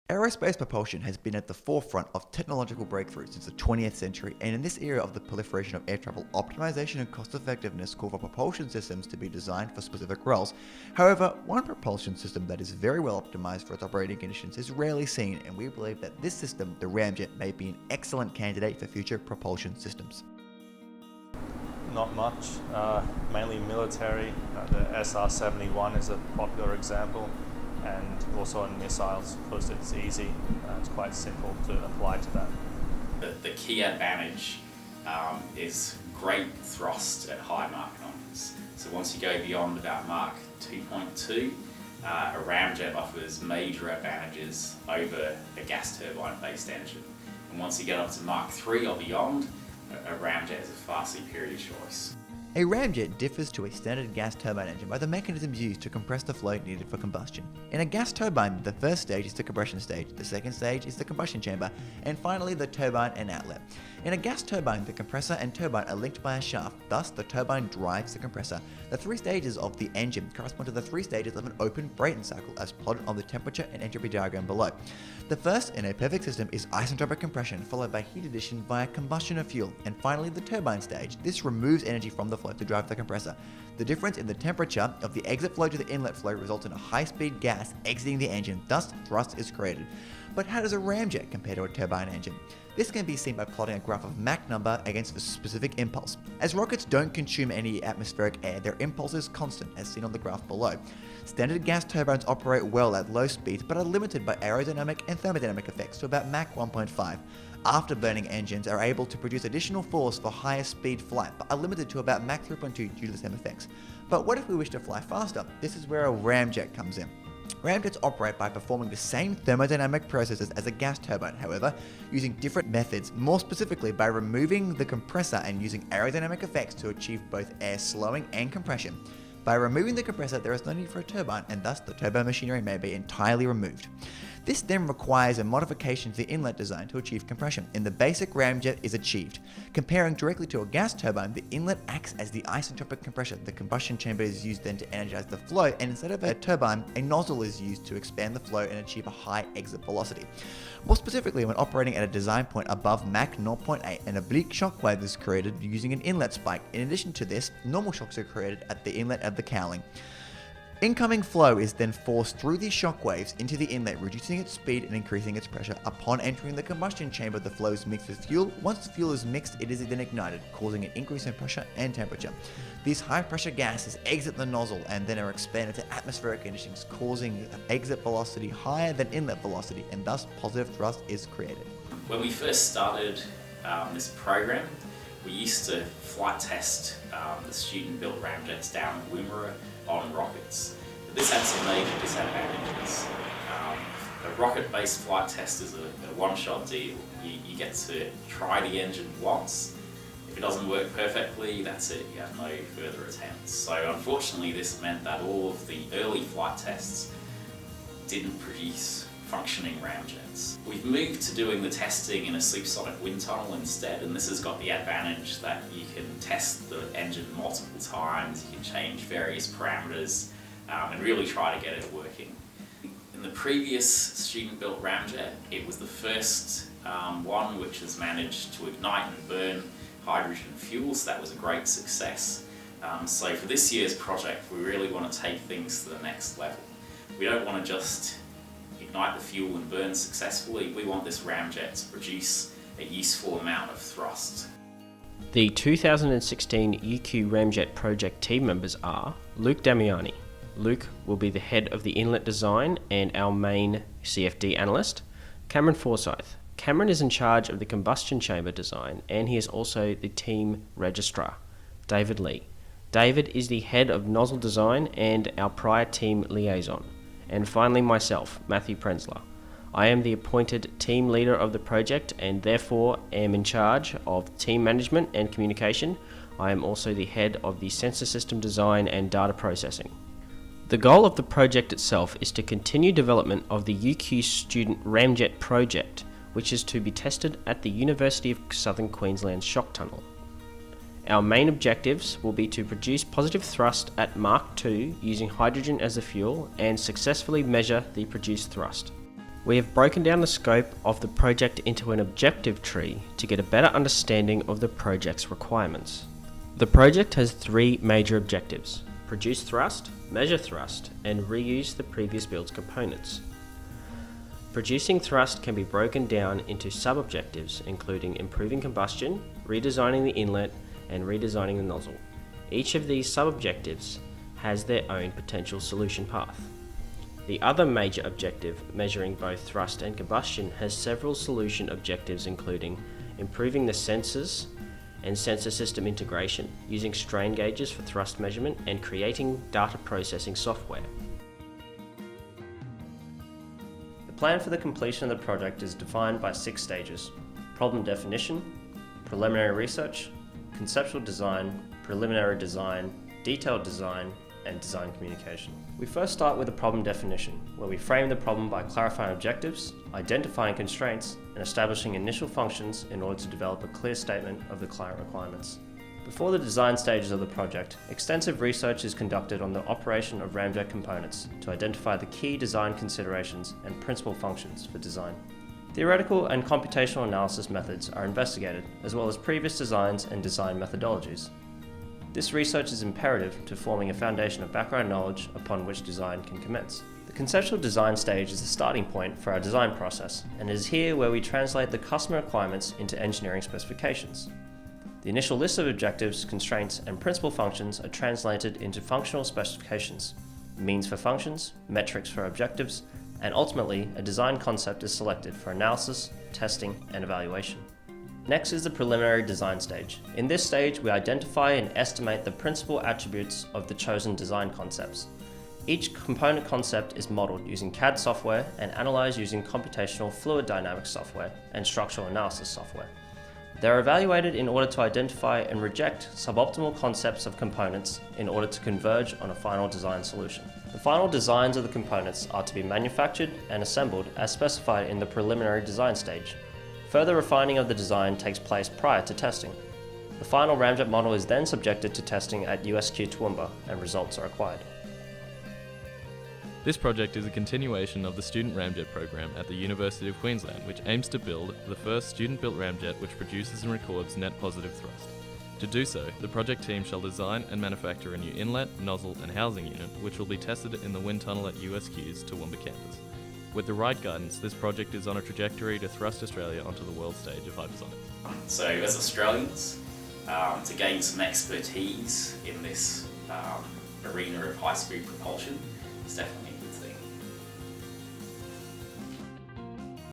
Aerospace propulsion has been at the forefront of technological breakthroughs since the 20th century, and in this era of the proliferation of air travel, optimization and cost effectiveness call for propulsion systems to be designed for specific roles. However, one propulsion system that is very well optimized for its operating conditions is rarely seen, and we believe that this system, the Ramjet, may be an excellent candidate for future propulsion systems. Not much, mainly military. The SR-71 is a popular example, and also in missiles because it's easy, it's quite simple to apply to that. The key advantage is great thrust at high Mach numbers. So once you go beyond about Mach 2.2, a ramjet offers major advantages over a gas turbine based engine. And once you get up to Mach 3 or beyond, a ramjet is a far superior choice. A ramjet differs to a standard gas turbine engine by the mechanisms used to compress the flow needed for combustion. In a gas turbine, the first stage is the compression stage, the second stage is the combustion chamber, and finally the turbine and outlet. In a gas turbine, the compressor and turbine are linked by a shaft, thus the turbine drives the compressor. The three stages of the engine correspond to the three stages of an open Brayton cycle as plotted on the temperature and entropy diagram below. The first in a perfect system is isentropic compression, followed by heat addition via combustion of fuel, and finally the turbine stage. This removes energy from the flow to drive the compressor. The difference in the temperature of the exit flow to the inlet flow results in a high-speed gas exiting the engine, thus thrust is created. But how does a ramjet compare to a turbine engine? This can be seen by plotting a graph of Mach number against a specific impulse. As rockets don't consume any atmospheric air, their impulse is constant, as seen on the graph below. Standard gas turbines operate well at low speeds, but are limited by aerodynamic and thermodynamic effects to about Mach 1.5. Afterburning engines are able to produce additional force for higher speed flight, but are limited to about Mach 3.2 due to the same effects. But what if we wish to fly faster? This is where a ramjet comes in. Ramjets operate by performing the same thermodynamic processes as a gas turbine, however, using different methods, more specifically by removing the compressor and using aerodynamic effects to achieve both air slowing and compression. By removing the compressor, there is no need for a turbine, and thus the turbo machinery may be entirely removed. This then requires a modification to the inlet design to achieve compression, and the basic ramjet is achieved. Comparing directly to a gas turbine, the inlet acts as the isentropic compressor. The combustion chamber is used then to energize the flow, and instead of a turbine, a nozzle is used to expand the flow and achieve a high exit velocity. More specifically, when operating at a design point above Mach 0.8, an oblique shockwave is created using an inlet spike. In addition to this, normal shocks are created at the inlet of the cowling. Incoming flow is then forced through these shock waves into the inlet, reducing its speed and increasing its pressure. Upon entering the combustion chamber, the flow is mixed with fuel. Once the fuel is mixed, it is then ignited, causing an increase in pressure and temperature. These high pressure gases exit the nozzle and then are expanded to atmospheric conditions, causing exit velocity higher than inlet velocity, and thus positive thrust is created. When we first started this program, we used to flight test the student-built ramjets down in Wimmera on rockets. But this had some major disadvantages. A rocket-based flight test is a one-shot deal. You get to try the engine once. If it doesn't work perfectly, that's it. You have no further attempts. So unfortunately, this meant that all of the early flight tests didn't produce functioning ramjets. We've moved to doing the testing in a supersonic wind tunnel instead, and this has got the advantage that you can test the engine multiple times, you can change various parameters, and really try to get it working. In the previous student-built ramjet, it was the first one which has managed to ignite and burn hydrogen fuel, so that was a great success. So for this year's project, we really want to take things to the next level. We don't want to just ignite the fuel and burn successfully. We want this ramjet to produce a useful amount of thrust. The 2016 UQ Ramjet project team members are Luc Damiani. Luc will be the head of the inlet design and our main CFD analyst. Cameron Forsyth. Cameron is in charge of the combustion chamber design, and he is also the team registrar. David Lee. David is the head of nozzle design and our prior team liaison. And finally myself, Mathew Prenzler. I am the appointed team leader of the project and therefore am in charge of team management and communication. I am also the head of the sensor system design and data processing. The goal of the project itself is to continue development of the UQ Student Ramjet project, which is to be tested at the University of Southern Queensland shock tunnel. Our main objectives will be to produce positive thrust at Mach 2 using hydrogen as a fuel and successfully measure the produced thrust. We have broken down the scope of the project into an objective tree to get a better understanding of the project's requirements. The project has 3 major objectives: produce thrust, measure thrust, and reuse the previous build's components. Producing thrust can be broken down into sub-objectives, including improving combustion, redesigning the inlet, and redesigning the nozzle. Each of these sub-objectives has their own potential solution path. The other major objective, measuring both thrust and combustion, has several solution objectives, including improving the sensors and sensor system integration, using strain gauges for thrust measurement, and creating data processing software. The plan for the completion of the project is defined by 6 stages: problem definition, preliminary research, conceptual design, preliminary design, detailed design, and design communication. We first start with a problem definition, where we frame the problem by clarifying objectives, identifying constraints, and establishing initial functions in order to develop a clear statement of the client requirements. Before the design stages of the project, extensive research is conducted on the operation of ramjet components to identify the key design considerations and principal functions for design. Theoretical and computational analysis methods are investigated, as well as previous designs and design methodologies. This research is imperative to forming a foundation of background knowledge upon which design can commence. The conceptual design stage is the starting point for our design process, and it is here where we translate the customer requirements into engineering specifications. The initial list of objectives, constraints, and principal functions are translated into functional specifications, means for functions, metrics for objectives, and ultimately a design concept is selected for analysis, testing, and evaluation. Next is the preliminary design stage. In this stage, we identify and estimate the principal attributes of the chosen design concepts. Each component concept is modeled using CAD software and analyzed using computational fluid dynamics software and structural analysis software. They are evaluated in order to identify and reject suboptimal concepts of components in order to converge on a final design solution. The final designs of the components are to be manufactured and assembled as specified in the preliminary design stage. Further refining of the design takes place prior to testing. The final ramjet model is then subjected to testing at USQ Toowoomba and results are acquired. This project is a continuation of the Student Ramjet program at the University of Queensland, which aims to build the first student-built ramjet which produces and records net positive thrust. To do so, the project team shall design and manufacture a new inlet, nozzle and housing unit which will be tested in the wind tunnel at USQ's Toowoomba campus. With the right guidance, this project is on a trajectory to thrust Australia onto the world stage of hypersonics. So as Australians, to gain some expertise in this arena of high-speed propulsion, it's definitely